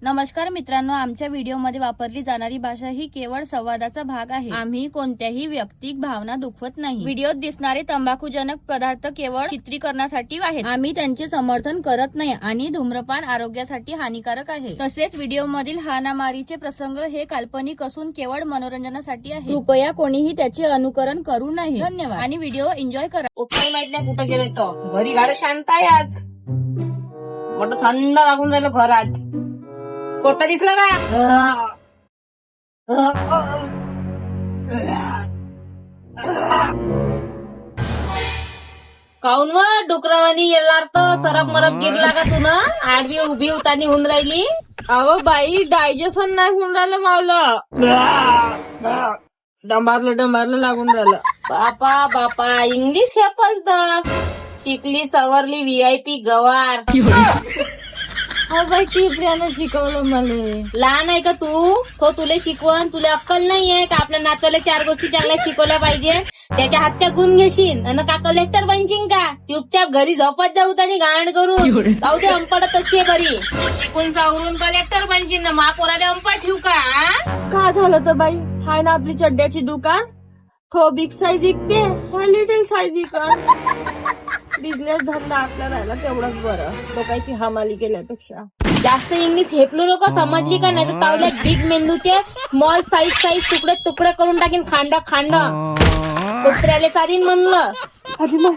नमस्कार मित्रांनो, आमच्या व्हिडिओमध्ये वापरली जाणारी भाषा ही केवळ संवादाचा भाग आहे. आम्ही कोणत्याही वैयक्तिक भावना दुखवत नाही. व्हिडिओत दिसणारे तंबाखूजनक पदार्थ केवळ चित्रीकरणासाठी आहेत. आम्ही त्यांचे समर्थन करत नाही आणि धूम्रपान आरोग्यासाठी हानिकारक आहे. तसेच व्हिडिओमधील हाणामारीचे प्रसंग हे काल्पनिक असून केवळ मनोरंजनासाठी आहे. कृपया कोणीही त्याचे अनुकरण करू नये. धन्यवाद आणि व्हिडिओ एन्जॉय करा. कुठे माहित नाही कुठं गेलोय तो. घरी गाडं शांत आहे आज. मोठं थंड लागून राहिलं घर आज. पोट्टा दिसलं का? काऊन व डुकरावानी येणार तर सरप मरप गिरला का तू ना? आडवी उभी उतानी होऊन राहिली. अहो बाई, डायजेशन नाही होऊन राहिलं मावलं. डंबारलं लागून राहिलं. बापा बापा इंग्लिश हे पण शिकली सवरली VIP गवार. हो बाई, टिपऱ्यानं शिकवलं मला. लहान आहे का तू? तो तुला शिकवण. तुला अक्कल नाहीये का आपल्या नात्याला 4 गोष्टी चांगल्या शिकवल्या पाहिजे? त्याच्या हातच्या गुण घेशील आणि का कलेक्टर बनशील का? चुपचाप घरी झोपत जाऊ आणि गाण करून जाऊ दे. अंपड तशी आहे बरी. शिकून सावरून कलेक्टर बनशील ना. महापोराला अंपड ठेवू का झालं तर बाई? हाय ना आपली चड्ड्याची दुकान. तो बिग साईज विकते, हा लिटिल साईज विकत. बिझनेस धंदा आपला राहिला तेवढंच बरं, लोकांची हमाली केल्यापेक्षा. जास्त इंग्लिश हेपलू नको, समजली का? नाही तर तावल्या बिग मेंदूचे स्मॉल साईज तुकडे तुकडे करून टाकीन. खांड कुत्र्याले चालीन म्हणलं. अरे मग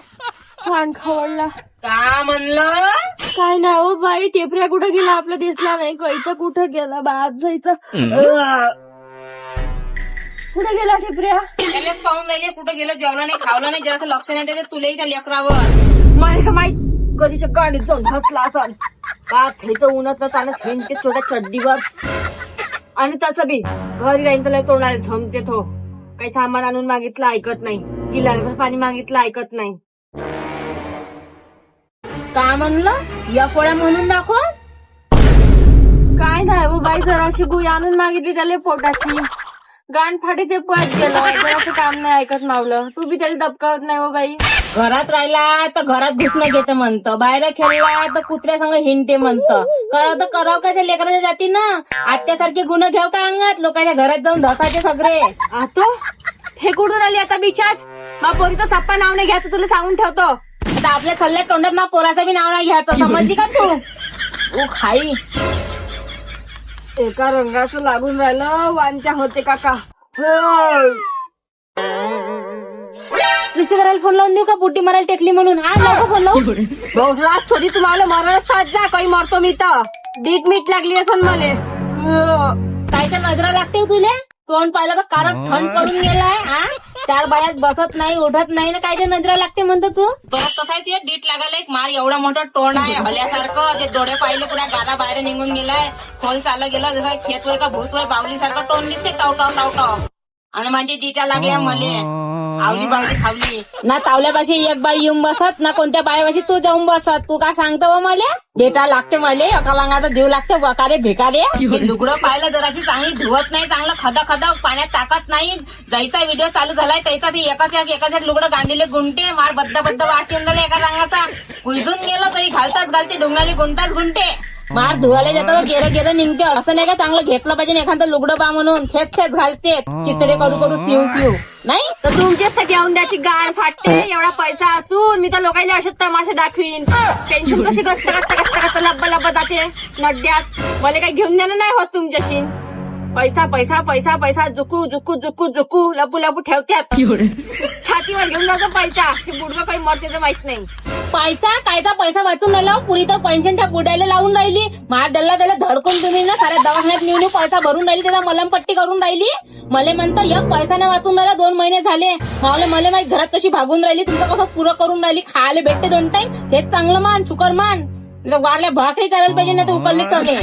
सांड खवडला का म्हणलं? काय नाही हो बाई, टेपऱ्या कुठं गेला आपला दिसला नाही. कैचा कुठं गेला? बाद जायचा. कुठं गेला टेपऱ्या? त्यालाच पाहून राहिले कुठं गेलं. जेवलं नाही, खावलं नाही, जरासं लक्ष नाही देते तुलाही त्या लेकरावर. माहित कधीच्या गाडीत जाऊन हसला असाल. बाप ह्याचं उन्हात त्यानं फेंटे छोट्या चड्डीवर. आणि तसं बी घरी राहीन तर तोंडाला झमते. तो काही सामान आणून मागितलं ऐकत नाही, गिलासभर पाणी मागितलं ऐकत नाही. का म्हणलं? या पोळ्या म्हणून दाखव. काय नाही हो बाई, जराशी गुई आणून मागितली त्याला पोटाची. गाण फाटी ते पळत गेलं. जरासं काम नाही ऐकत मावलं. तू बी त्याला दबकावत नाही हो बाई. घरात राहिला तर घरात घुसणं घेते म्हणतं, बाहेर खेळला तर कुत्र्यासंग हिंडते म्हणतं. करावं काय त्या लेकराच्या जाती ना. आत्यासारखे गुण घ्याव का अंगात? लोकांच्या घरात जाऊन धसायचे सगळे. आता हे कुठून आली आता बिचात? मा पोरीचं सप्पा नाव नाही घ्यायचं, तुला सांगून ठेवतो. आता आपल्या चालल्या तोंडात मा पोराचं बी नाव नाही घ्यायचं, समजली का तू? ओ खाई एका रंगाचं लागून राहिलं. वांच्या होते काका. नुसते करायला फोन लावून देऊ का? बुड्डी मारायला टेकली म्हणून. हा लवकर फोन लावू. बहुसरात छोटी तुम्हाला मरण साथ जा. काही मरतो मी तर. डीट मीठ लागली असन मले. काय तर नजरा लागते तुले? तोंड पाहिलं तर कारण थंड पडून गेलाय. हा 4 बायात बसत नाही, उठत नाही ना. काय ते नजरा लागते म्हणतो तू? परत कसं आहे ते डीट लागायला एक मार. एवढं मोठं तोंड आहे हल्यासारखं. ते डोळे पाहिले पुऱ्या गाला बाहेर निघून गेलाय. खोल चाललं गेलं जसं खेतोय का भूतोय बावलीसारखं तोंड दिसते. टाव आणि माझी टीटा लागल्या मले. आवली बावली खावली ना. तावल्यापाशी एक बाई येऊन बसत ना, कोणत्या बायापाशी तू जाऊन बसत. तू का सांगतो व मले? डेटा लागते मले. एका वांगाचा जीव लागते. वकारे भिकारे. लुगडं पाहिलं जराशी चांगली धुवत नाही, चांगलं खदा पाण्यात टाकत नाही. जायचा व्हिडिओ चालू झालाय त्याचा ते एकाच लुगडं गांडीले गुंटे मार. बद्द वास येऊन राहिला एका रंगाचा. उलझून गेलं तरी घालते डोंगाली गुंटाच गुंटे. मार धुवायला जातात गेरं निघते. असं नाही का चांगलं घेतलं पाहिजे एखादं लुगडं बा म्हणून. थेच घालते. चितडे करू शिव नाही तर तुमच्यासाठी येऊन द्याची गाण फाटते. एवढा पैसा असून मी तर लोकांना असे तमाशे दाखवीन. पेन्शन कशी गच्च लब्ब जाते नड्यात. मला काही घेऊन देणं नाही होत तुमच्याशी. पैसा जुकू लपू ठेवत्यात. छातीवर घेऊन जातो पैसा. हे बुडगं काही मरते तर माहित नाही. पैसा वाचून राहिला. पुरी तर पेन्शनच्या बुडायला लावून राहिली. मार डल्ला धडकून तुम्ही ना साऱ्या दवाखान्यात नेऊन पैसा भरून राहिली. त्याचा मलमपट्टी करून राहिली. मला म्हणतं एक पैसा नाही वाचून राहिला. 2 महिने झाले. मला माहित घरात कशी भागून राहिली. तुमचं कसं पुरं करून राहिली. खायला भेटते 2 टाइम. हेच चांगलं मान. शुकर मान. वाढल्या भाकरी करायला पाहिजे ना. तू उकलली चालले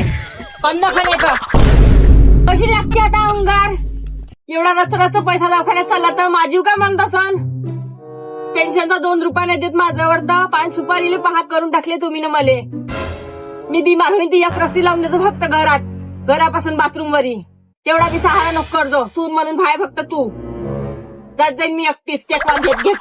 कंदा खाण्याचं. कशी लागते आता अंगार? एवढा रचराचा पैसा दवाखान्यात चालला तर माझी काय म्हणत असन? पेन्शनचा 2 रुपये नाही देत माझ्यावर. 5 सुपारीले 5 करून टाकले तुम्ही ना मले. मी बिमार होईन ती एक रस्ती लावून देतो फक्त घरापासून बाथरूम वरी. तेवढा बी सहारा नको करतो. सून म्हणून भाय फक्त तू. जात जाईन मी एकटीच. घेत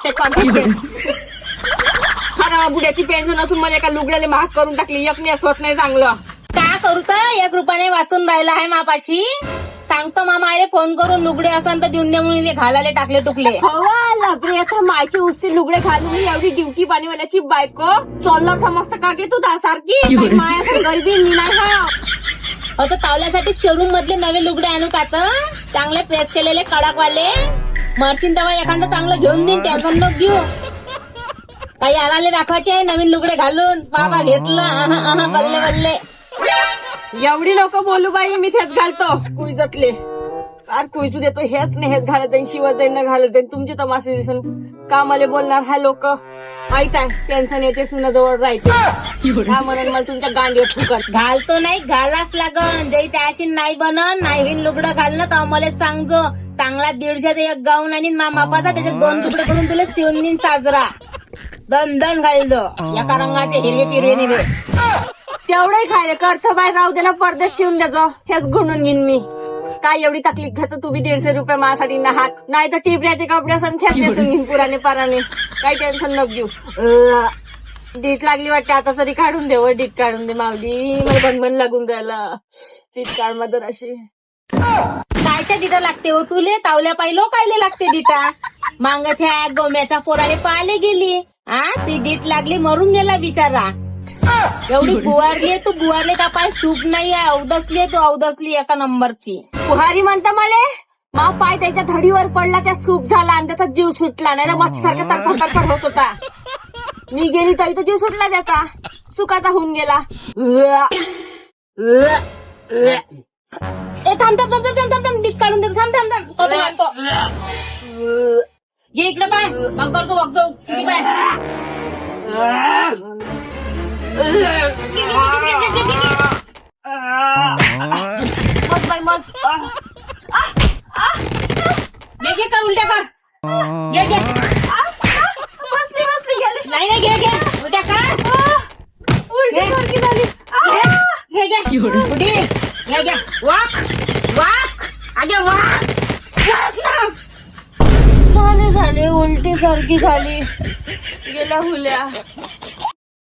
बुड्याची पेन्शन असून मला एका लुगड्याला महाग करून टाकली. एक नेस होत नाही चांगलं. का करू तर 1 रुपयाने वाचून राहिला आहे मापाशी. सांगतो मामा आले फोन करून लुगडे असन तर देऊन दे म्हणून घालायला टाकले टुकले. हवा लबरे आता मायचे उस्ते लुगडे घालून एवढी ड्युटी पाणीवाल्याची बायको चोल्ला समजत का गे तू सारखी माया गरीबी मी नाही हा. आता तावल्यासाठी शोरूम मधले नवे लुगडे आणू का तर चांगले प्रेस केलेले कडकवाले. मरशीन तेव्हा एखादं चांगलं घेऊन देईन टेन्शन नको घेऊ. काही आणाले दाखवायचे नवीन लुगडे घालून बाबा घेतलं बल्ले बल्ले. एवढी लोक बोलू बाई मी तेच घालतो कुईजतले. अरे कुईजू देतो हेच नाही हेच घालत जाईन शिवत जाईन न घालत जाईन तुमचे तमाशे दिसून कामाले बोलणार हा लोक माहित आहे टेन्शन येते सुनाजवळ राहते हा म्हणून मला तुमच्या गांडीवर फुकट. घालतो नाही घालाच लागन जरी त्याशी नाही बनन नाही लुगडं घालणं तर आम्हाला सांगजो. चांगला 150 एक गाऊन आणि मापाचा त्याच्यात 2 तुकडे करून तुला शिवून देईन साजरा. दन घाल दो एका रंगाचे हिरवे पिरवे निघे. तेवढंही खायला करतो बाय राहू त्याला पडदेश शिवून द्यायचो हेच गुणून घेईन मी. काय एवढी तकलीफ घेतो तुम्ही 150 रुपये माझ्यासाठी नाहाक नाही तर टिपऱ्याचे कपडे असं थेच नेसून घेईन पुराने पाराने. काही टेन्शन नको घेऊ. डीट लागली वाटते आता तरी काढून दे डीट काढून दे मावली मला बनबन लागून राहिला. डीट काढ मदर अशी कायच्या डिटा लागते हो तुले तावल्या पाहिलो कायले लागते डिटा. मांगच्या गोम्याचा पोराने पाले गेली ती डीट लागली मरून गेला बिचारा. एवढी बुवारली तू बुवारले का पाय सूप नाही आहे अवदसली तू अवदसली एका नंबरची. पुहारी म्हणता मला मा पाय त्याच्या धडीवर पडला त्या सूप झाला आणि त्याचा जीव सुटला नाही ना मच्छसारखा तडफड होत होता. मी गेली तरी तर जीव सुटला त्याचा सुकाचा होऊन गेला. ए थांब डीट काढून दे थांब ये इकडे पाय मग करतो बघतो पाय. मस्त बाई मस्त घे कर उलट्या कर घे बसली गेली नाही घे उलट्या कर उलटी सारखी झाली. घे वाक आगे वाक झाले उलटी सारखी झाली गेल्या हुल्या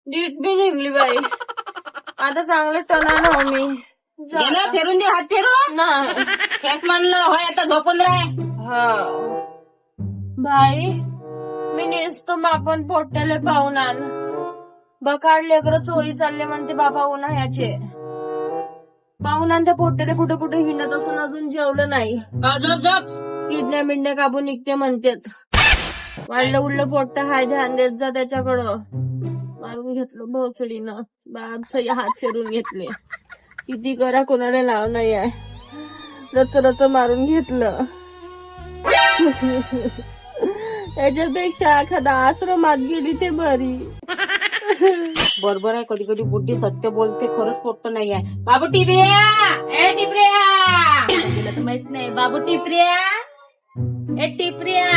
डीट बी निघली बाई. आता चांगलं टनान हो मी गेलं फेरून दे हात फेरून नाही तेच म्हणलं होय आता झोपून राह. हा बाई मी नेसतो मापन पोट्याले पाहून आण बकाड लेकर चोरी चालले म्हणते बाबा उन्हाळ्याचे पाहून आण त्या पोट्याले कुठे कुठे हिंडत असून अजून जेवलं नाही. झोप किडण्या मिडण्या काबू निघते म्हणतात. वाढलं उडलं पोट्ट हाय ध्यान देत जा त्याच्याकडं. मारून घेतलं भोसडीनं बाबस हात फिरून घेतले. किती करा कोणाला नाव नाही आहे रच मारून घेतलं. त्याच्यापेक्षा एखादा आश्रमात गेली ते बरी. बरोबर आहे कधी कधी बुद्धी सत्य बोलते खरंच पोट्ट नाही आहे. बाबू टिपऱ्या ए टिपऱ्या गेलं तर माहित नाही. बाबू टिपऱ्या ए टिपऱ्या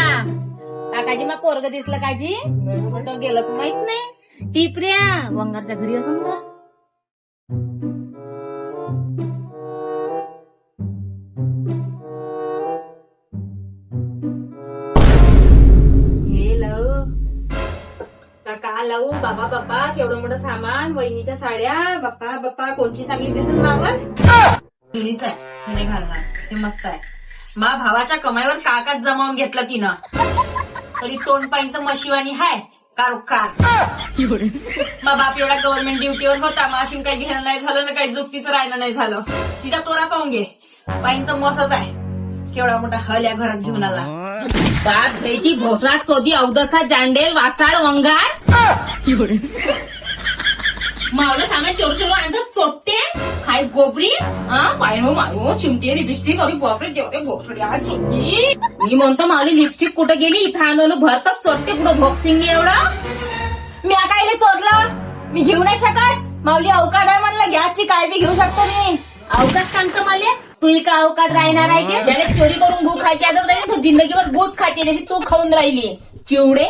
काकाजी मग पोरग दिसलं काजी कुठं गेलं तर माहित नाही. टिपऱ्या वंगारच्या घरी असं का का लावू बाबा बाप्पा केवढं मोठं सामान वहिनीच्या साड्या बाप्पा कोणची चांगली दिसेल मावर जुनीच आहे नाही घालणार ते मस्त आहे. मा भावाच्या कमाईवर काकाच जमावून घेतला तिनं तरी तोंड पाहिजे तर मशिवानी हाय कारोखार. मा बाप एवढा गव्हर्नमेंट ड्युटीवर होता माशिन काही घेणं नाही झालं ना काही जुप्तीचं राहणं नाही झालं. तिचा तोरा पाहून घे पाहिजे तर मसच आहे केवढा मोठा हल या घरात घेऊन आला. बाप झयची भोसरा चोदी अवदसा जांडेल वाचाड वंगार मावलं सामान चोरू आणतात चोट्टे खाय गोबरी पायनो मायो चिमटे लिपस्टिक अरे बापरे जेवढे भोसड्या चोट्टी. मी म्हणतो मावली लिपस्टिक कुठं गेली इथं आणवलं भरतात चोट्टे कुठं भोगसिंग एवढं. मी कायले चोरलं मी घेऊ नाही शकत. माऊली अवकाश आहे म्हणलं घ्याची काय बी घेऊ शकतो मी. अवकाश सांगतो मला तू का अवकाश राहणार आहे ते ज्याने चोरी करून भूक खायची आदत राहिली तू जिंदगीवर भूक खाते जशी तू खाऊन राहिली. चिवडे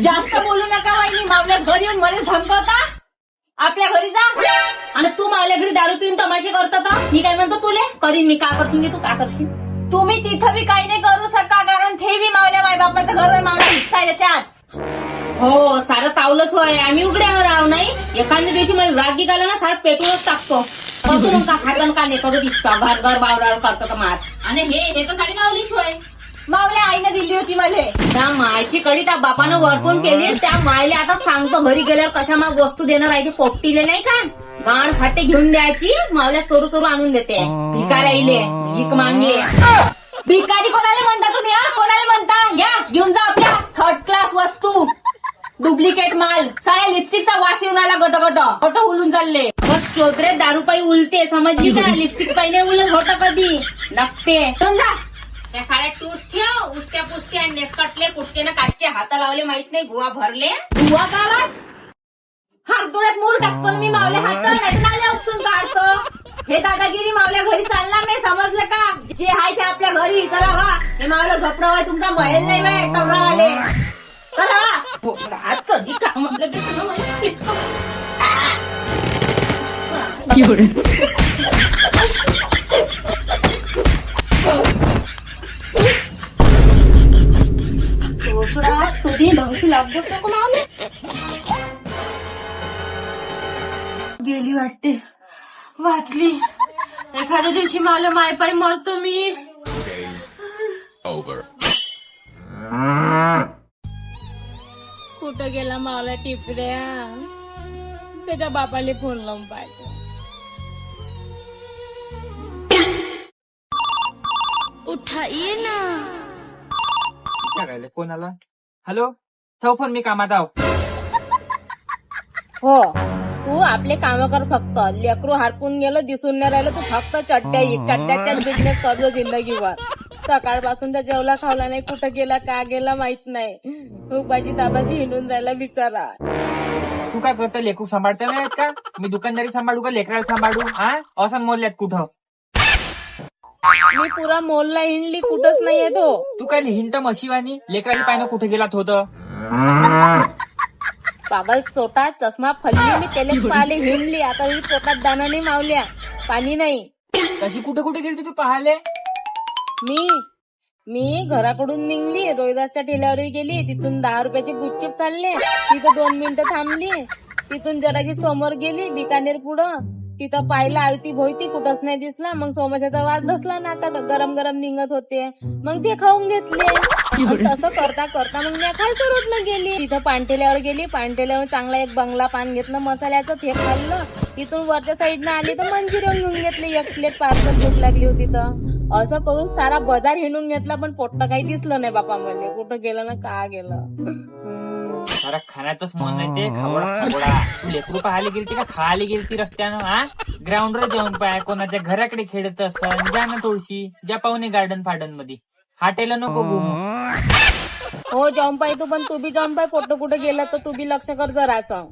जास्त बोलू नका वहिनी मावल्या घरी येऊन मला धमकवता. आपल्या घरी जा आणि तू माझ्या घरी दारू पिऊन तमाशे करतो का मी काय म्हणतो तुले करीन मी का करशील तू का करशील. तुम्ही तिथं बी काही नाही करू शका कारण ते बी मावल्या मायबापाचं घर आहे मावल्या हिस्सा आहे त्याच्यात. हो सारं तावलंच होय. आम्ही उघड्यावर राहू नाही. एखाद्या दिवशी मला राग गेला ना सारं पेटूनच टाकतो. बघू का खातन का नेतो तिथचा घर घर बावरावर करतो का मार. आणि हे तर साडी मावलीच होय. मावल्या आईने दिली होती मला. त्या मायची कडी त्या बापानं वरपून केली. त्या मायला आता सांगतो घरी गेल्यावर कशा मग वस्तू देणार आहे ते पोपटीले नाही का गाण फाटे घेऊन द्यायची. मावल्या चोरू चोरू आणून देते. भिकाऱ्याईले भीक मागली. भिकारी कोणाला म्हणता तुम्ही? कोणाला म्हणता? घ्या घेऊन जा आपल्या थर्ड क्लास वस्तू. डुप्लिकेट माल. साऱ्या लिपस्टिकचा वास येऊन आला गद गद. फोटो उलून चालले. मग चोदरे दारूपाई उलते समजली का? लिपस्टिक पाहिजे उलट होतं कधी लागते. घेऊन जा त्या साड्या टूस ठेव. उठत्या पुसत्या नेसकटले कुठचे काटचे हात लावले माहित नाही. गुवा भरले. गुवा गावात हात डोळ्यात मूर टाकतो मी. मावले हात नाल्या उपसून काढतो. हे दादागिरी मावल्या घरी चालणार नाही. समजलं का? जे आहे ते आपल्या घरी. चला वा. हे मावलं झोपडा वाय तुमचा महल नाही बाय टवरावाले. चला वा. हात कधी काम सुधी ढंगशी लागतोच नको मावले. गेली वाटते. वाचली. एखाद्या दिवशी मला मायपाई मरतो मी. कुठं गेला मावला टिपऱ्या? त्याच्या बापाले फोन लावून पाहिजे. उठाइए ना. कोणाला? हॅलो ठेव फोन मी कामात आहो. हो तू आपले काम कर फक्त. लेकरू हरपून गेलं दिसून नाही राहिलं. तू फक्त चट्ट्याच्याच बिझनेस करतो जिंदगीवर. सकाळपासून तर जेवला खावला नाही. कुठं गेला का गेला माहित नाही. रुपाची ताबाशी हिंडून जायला बिचारा. तू काय करतो? लेकरू सांभाळता नाही का? मी दुकानदारी सांभाळू का लेकराला सांभाळू? असं मोडल्यात कुठं? मी पुरा मॉलला हिंडली. कुठंच नाहीये तो. तू काय हिंट मशिवानी? लेकराला पाहिजे कुठे गेलात होतं? बाबा चोटा चष्मा फल्ली. मी त्यालाच पाहिले हिंडली. आता मी पोटात दाना नाही मावल्या. पाणी नाही. तशी कुठे कुठे गेली तू पाहाले? मी घराकडून निघली. रोहिदासच्या ठेल्यावर गेली. तिथून 10 रुपयाची गुपचूप खाल्ले. तिथं 2 मिनिटं थांबली. तिथून जराशी समोर गेली बिकानेर पुढं. तिथं पाहिलं आलती भोयती. कुठंच नाही दिसला. मग समोसाचा वास धसला ना. आता गरम गरम निघत होते. मग ते खाऊन घेतले. तसं करता करता मग मी खायचं रोडनं गेली. तिथं पानठेल्यावर गेली. पानठेल्यावर चांगला एक बंगला पान घेतलं मसाल्याचं. ते खाल्लं. तिथून वरच्या साईडनं आली तर मंचुरियन घेऊन घेतले. 1 प्लेट पार्सल भूक लागली होती तर. असं करून सारा बाजार हिंडून घेतला. पण पोट्ट काही दिसलं नाही बापा मला. कुठं गेलं ना का गेलं. सारा खाण्यातच मन नाही ते. खावडा तू लेकरू पाहायला गेलती का खायला गेलती रस्त्यानं? ग्राउंडवर जाऊन पाय. कोणाच्या घराकडे खेळत असन जा ना थोडीशी. ज्या पाहुणे गार्डन फार्डन मध्ये. हाटेला नको घुमू. हो जाऊन पाय तू. पण तू बी जाऊन पाय. पोट्ट कुठं गेलं तर तू बी लक्ष कर जरासं.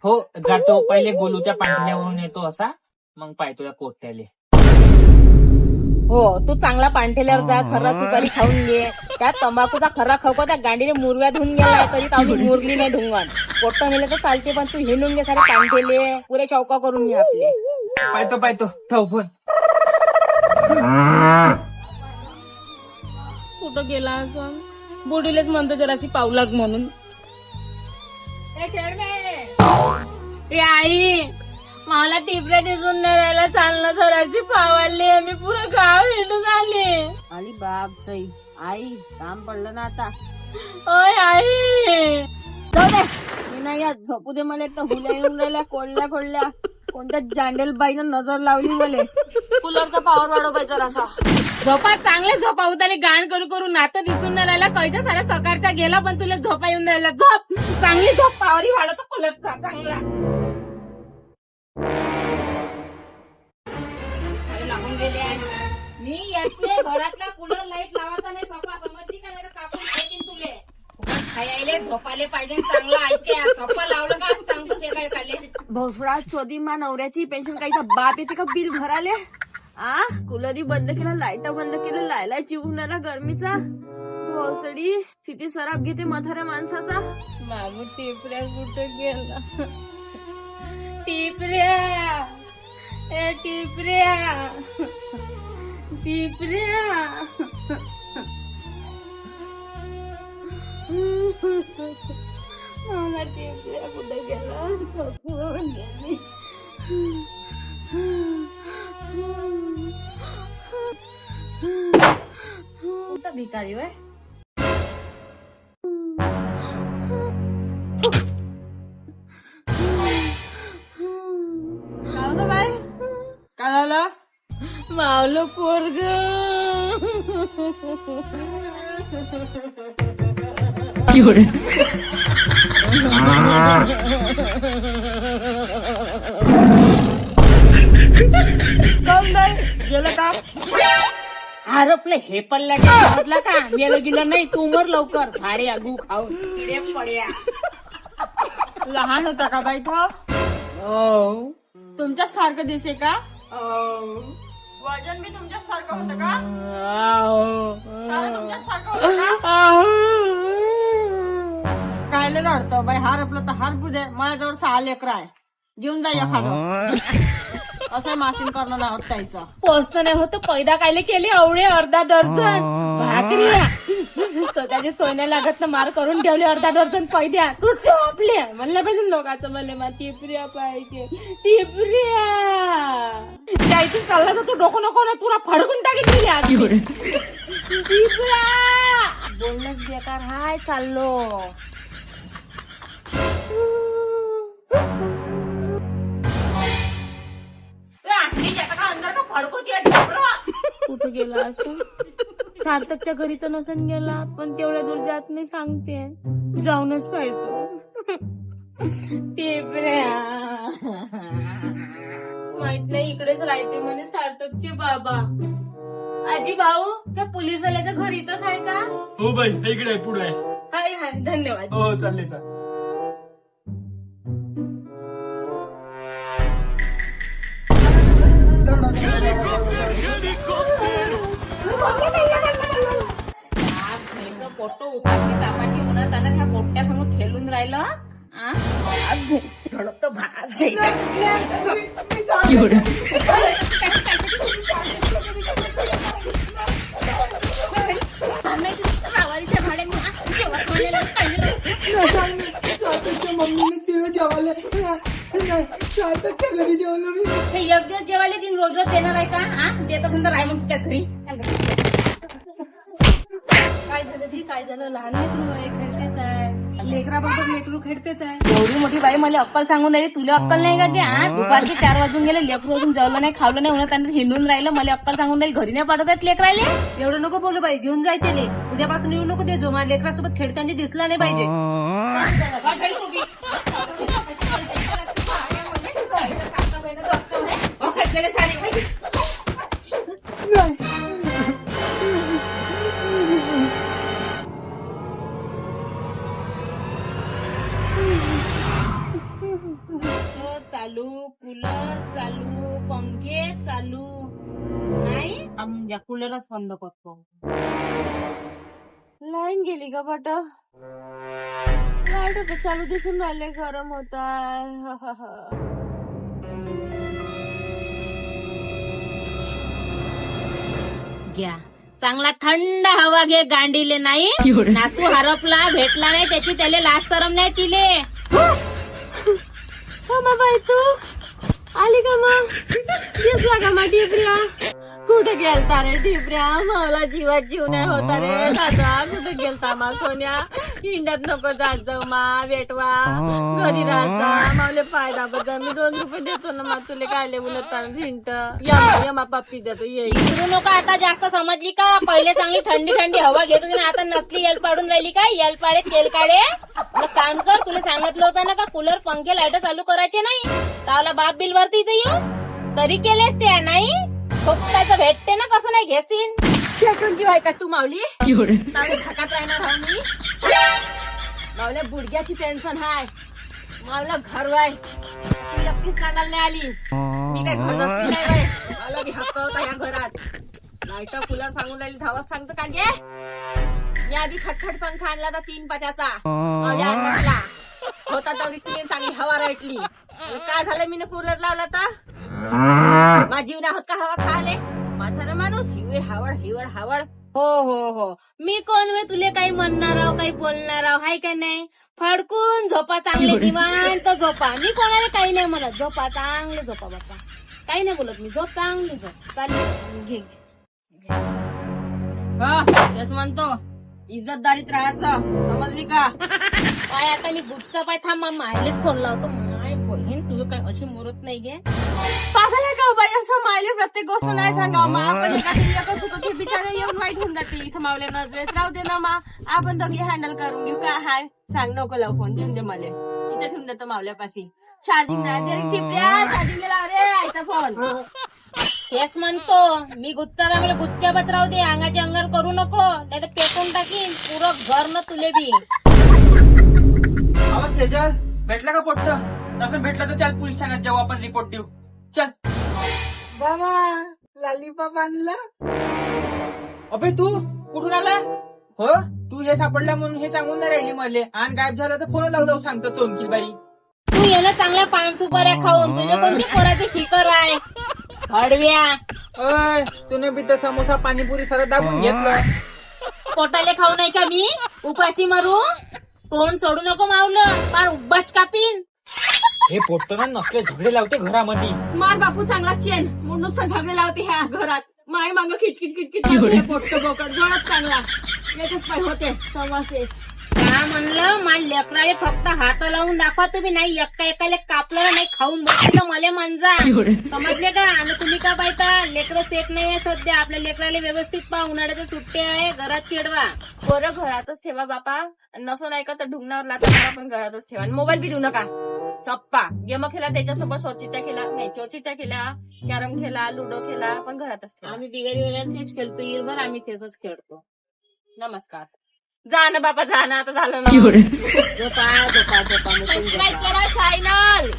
हो जातो. पहिले गोलूच्या पांढऱ्यावरून येतो असा. मग पाहतो या पोट्याले. हो तू चांगला पाणठेल्यावर जा. खरा सुपारी खाऊन घे. त्या तंबाखूचा खरा खाऊ. त्या गांडीने मुरव्या धुवून गेलाय तरी तावली मुरली नाही ढुंगण. पोट्ट नेलं तर चालते. पण तू हिंडून घे सारे पाणठेले. पुरे शौका करून घे आपले. पाहतो ठेव फोन. कुठं गेला असं? बुडीलेच म्हणतो जराशी पावलाग म्हणून. ए आई मला टिपऱ्या दिसून नाही राहायला. चालणं जराशी पावडली. मी पुरं गाव हिंडून आले. आली बाप सई. आई काम पडलं ना आता. ओय आई जाऊ दे. मी नाही यात. झोपू दे मला. एक तर हुल्या येऊन राहिल्या कोल्ह्या. कोणत्या जांडेल बाईनं नजर लावली मला. कूलरचा पावर वाढव जरासा. झोपा चांगले झोपा. उतारे गाण करू करू नातं दिसून नाही राहिला. कैचा सारा सकाळचा गेला. पण तुला झोपा येऊन राहिला. झोप चांगली झोप. पावरी वाढवतो कूलरचा चांगला. लागून गेले आहे. मी येते घरातला कूलर लाईट लावायचा नाही. सफा समजली का? नाही कापून घेतील तुले. खायले झोपाले पाहिजे चांगलं. ऐके सफा लावलं का सांगतो ते काय खाले. भोसडा शोधी मा नवऱ्याची पेन्शन काहीचा बाप येते का बिल भराले. कूलरही बंद केला. लाईट बंद केलं. लायला चिवून राहिला गरमीचा. भोसडी सिटी सराप घेते म्हाताऱ्या माणसाचा. मामू टिपऱ्या कुठं गेला? टिपऱ्या ए टिपऱ्या टिपऱ्या मला टिपऱ्या कुठे गेला, थकून गेली. कोणता भिकारी वय? काय होतं बाई? काय झालं? मावलं पोरग. गेलं का? हरपले हे पल्ल्या समजला का? गेलं गेलं नाही, तू मर लवकर. भाडे अगू खाऊन किडे पड्या. लहान होता का बाई तो? तुमच्याच सारखं दिसे का? वजन बी तुमच्याच सारखं होतं का? सारं तुमच्याच सारखं होतं का? कायले लढतो बाई? हार आपलं तर हार बुदे. माझ्याजवळ 6 लेकरं आहे, घेऊन जा एखादं. असं मासिन करणं नाही होत त्याचं. पोचत नाही होत, पैदा कायले केले एवढे अर्धा दर्जन भाकऱ्या. स्वतःची सोयण्या लागत ना मार करून ठेवले अर्धा दर्जन पैद्या. तू झोपले म्हणलं पाहिजे लोकांचं, म्हणले मा टिपऱ्या पाहिजे टिपऱ्या. जायचं चालला तर तू डोकं नको ना, तुला फडकून टाकेल तुझी आजी. टिपऱ्या बोलणंच बेकार हाय. चाललो कुठं गेला असं? सार्थकच्या घरी तर नसन गेला, पण तेवढ्या दूर जात नाही सांगते. जाऊनच पाहिजे. टिपऱ्या माहित नाही इकडेच राहते म्हणे सार्थकचे बाबा. आजी भाऊ, त्या पोलीसवाल्याच्या घर इथंच आहे का? हो बाई, इकडे आहे, पुढे आहे. हाय हाय, धन्यवाद. हो चालले चाल. पोट्ट उपाशी तापाशी उन्हात आला, त्या पोट्ट्यासमोर खेळून राहिलं. झडपतो भात मम्मीने तिला जेवायला सार्थकच्या घरी जेवलो मी. हे एक दिवस जेवायला दिन रोज रोज देणार आहे का? देत असेल तर राय मग तिच्या घरी. काय झालं जी? काय झालं? लहान लेकरू आहे, खेळतेच आहे. लेकराबरोबर लेकरू खेळतेच आहे. एवढी मोठी बाई मला अक्कल सांगून राहिली, तुला अक्कल नाही का? त्या दुपारचे 4 वाजून गेले, लेकरू अजून जेवलं नाही, खावलं नाही, उन्हात त्यांना हिंडून राहिलं. मला अक्कल सांगून राहिली, घरी नाही पाठवतात लेकरायले. एवढं नको बोलू बाई, घेऊन जाय त्याले. उद्यापासून येऊ नको दे. जो माझ्या लेकरासोबत खेळताना दिसला नाही पाहिजे. चालू, कूलर चालू, पंखे चालू नाही. या कूलरच बंद करतो. लाईन गेली का बट? लाईट होतं चालू दिसून राहिले, गरम होत आहे. घ्या चांगला थंड हवा घे, गांडीले नाही. नातू हरपला, भेटला नाही त्याची, त्याला लाज शरम नाही तिले. बाई तू आली का मग? दिसला का मग टिपऱ्या? कुठे गेलता रे टिपऱ्या? मला जीवात जीव नाही होता रे दादा. कुठे गेलता मा सोन्या? हिंडत नको जात जाऊ मा, वेटवा घरी राहता. मावले फायदा बद्दल मी 2 रुपये देतो ना मा, तुले कायले बोलत भिंट. यमा पप्पी देतो ये. इकडू नका आता, जास्त समजली का? पहिले चांगली थंडी थंडी हवा घेत होती ना, आता नसली यल पाडून राहिली का? यल पाडे तेल काढे. मग काम कर, तुला सांगितलं होतं ना का कूलर पंखे लाईट चालू करायचे नाही. तावला बाप बिल वरती इथे येऊ तरी केलेस ते नाही. फुकटाचं भेटते ना, कसं नाही घेशील? शेटून जीव आहे का तू माऊली? तावले धकात राहणार हा मी. मावल्या बुडग्याची टेन्शन हाय. मला घर वाय तू एकटीच सांगायला नाही आली. मी काय घर नसती नाही बाय, मला बी हक्क होता या घरात. लाईट कूलर सांगून राहिली, धावत सांगतो का गे? मी आधी खटखट पंखा आणला होता 3 पात्याचा. माझ्या अंगातला होता तेवढी 3 चांगली हवा राहिली. काय झालं, मी कूलर लावला तर माझी जीव नाही होत का हवा खाले? म्हातारा माणूस हिवड हावड हिवड हावड. हो हो हो, मी कोण वे तुले काही म्हणणार आहो, काही बोलणार आहो, हाय का नाही? फडकून झोपा चांगले निवांत झोपा. मी कोणाला काही नाही म्हणत. झोपा चांगले झोपा बाप्पा. काही नाही बोलत मी. झोप चांगली झोप. चालेल घे. तेच म्हणतो इज्जतदारीत राहायचं, समजली का? काय आता मी गुप्त पाय थांब मायलेच फोन लावतो. माय बहीण तुझं काय अशी मुरत नाही गे. पागल आहे का बाई? असं मायले प्रत्येक गोष्ट नाही सांगावं मा. आपण एका टिंग्याकडे होतो ते बिचारे येऊन वाईट होऊन जाते. इथं मावल्या नजरेत राहू दे ना मा. आपण दोघी हँडल करून घेऊ. काय हाय सांग नको लाव फोन. देऊन दे मला. इथे ठेवून देतो मावल्यापाशी. चार्जिंग नाही दे चार्जिंगला लाव रे आयचा फोन. तेच म्हणतो मी गुच्चा मला गुच्च्याबत राहू दे. अंगाच्या अंगावर करू नको नाही तर पेटून टाकीन पुरं घर न तुले बी. आवाज सेजल भेटला का पोट्ट? नसून भेटलं तर चल पोलीस ठाण्यात जाऊ आपण रिपोर्ट देऊ. चल. बाबा लॉलीपॉप आणला. अबे तू कुठून आला? हो तू हे सापडला म्हणून हे सांगून नाही राहिली मला. आणि गायब झाला तर फोन लावू सांगतो चोमकी बाई. तू ये ना चांगल्या पान सुपाऱ्या खाऊन. तुझ्या कोणत्या पोराचे फिकर आहे हडव्या. अय तुने बी तर समोसा पाणीपुरी सरळ दाबून घेतलं. पोटाले खाऊ नाही का मी? उपाशी मारू. तोंड सोडू नको मावलं. फार उब्बाच कापीन. हे पोट्ट ना नसले झगडे लावते घरामध्ये. मार बापू चांगला चेन म्हणून नुसतं झगडे लावते ह्या घरात. माय मांग किटकिट किटकिट पोट्ट बोकड जोरात चांगला याच्याच पाय होते समजते. का म्हणलं माझ्या लेकराले फक्त हात लावून दाखवा तुम्ही. नाही एकाला कापलं नाही खाऊन बसलं मला मांजा. समजले का? आणि तुम्ही का पाहता? लेकरं सेफ नाहीये सध्या. आपल्या लेकराला व्यवस्थित पहा. उन्हाळ्याच्या सुट्ट्या आहे. घरात खेळवा. बरं घरातच ठेवा बापा. नसून ऐका तर ढुंगणावर लाता पण घरातच ठेवा. मोबाईल बी देऊ नका. चप्पा गेम खेळा त्याच्यासोबत सोरचिट्ट्या खेळा. नाही चोरचिट्ट्या खेळा. कॅरम खेळा. लुडो खेळा. पण घरातच ठेवा. आम्ही बिगारी वगैरे तेच खेळतो. इरभर आम्ही तेच खेळतो. नमस्कार. जा ना बाबा जा ना. आता झालं ना. झोपा झोपा झोपा. सबस्क्राईब करा चॅनल.